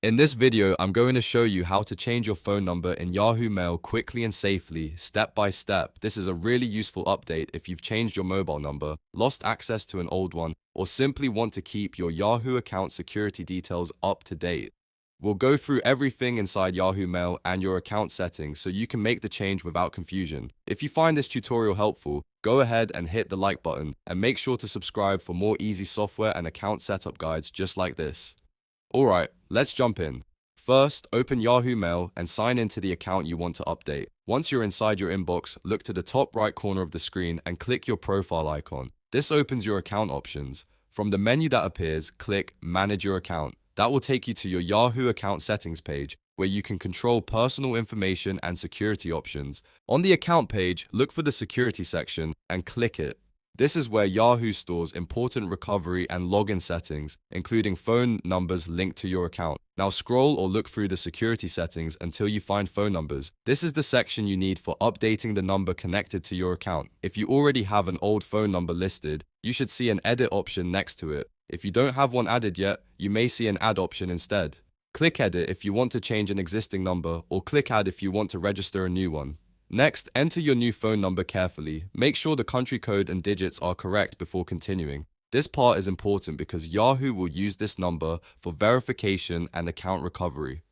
In this video, I'm going to show you how to change your phone number in Yahoo Mail quickly and safely, step by step. This is a really useful update if you've changed your mobile number, lost access to an old one, or simply want to keep your Yahoo account security details up to date. We'll go through everything inside Yahoo Mail and your account settings so you can make the change without confusion. If you find this tutorial helpful, go ahead and hit the like button and make sure to subscribe for more easy software and account setup guides just like this. Alright, let's jump in. First, open Yahoo Mail and sign into the account you want to update. Once you're inside your inbox, look to the top right corner of the screen and click your profile icon. This opens your account options. From the menu that appears, click Manage Your Account. That will take you to your Yahoo account settings page, where you can control personal information and security options. On the account page, look for the security section and click it. This is where Yahoo stores important recovery and login settings, including phone numbers linked to your account. Now scroll or look through the security settings until you find phone numbers. This is the section you need for updating the number connected to your account. If you already have an old phone number listed, you should see an edit option next to it. If you don't have one added yet, you may see an add option instead. Click Edit if you want to change an existing number, or click Add if you want to register a new one. Next, enter your new phone number carefully. Make sure the country code and digits are correct before continuing. This part is important because Yahoo will use this number for verification and account recovery.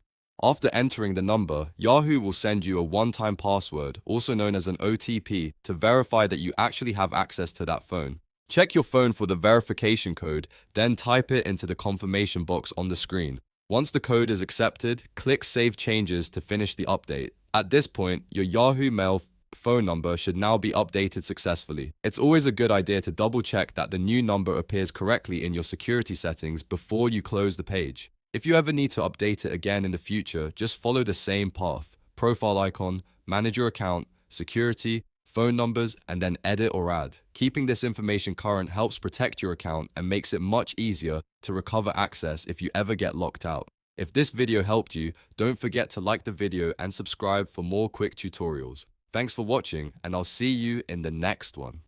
After entering the number, Yahoo will send you a one-time password, also known as an OTP, to verify that you actually have access to that phone. Check your phone for the verification code, then type it into the confirmation box on the screen. Once the code is accepted, click Save Changes to finish the update. At this point, your Yahoo Mail phone number should now be updated successfully. It's always a good idea to double check that the new number appears correctly in your security settings before you close the page. If you ever need to update it again in the future, just follow the same path: profile icon, manage your account, security, phone numbers, and then edit or add. Keeping this information current helps protect your account and makes it much easier to recover access if you ever get locked out. If this video helped you, don't forget to like the video and subscribe for more quick tutorials. Thanks for watching, and I'll see you in the next one.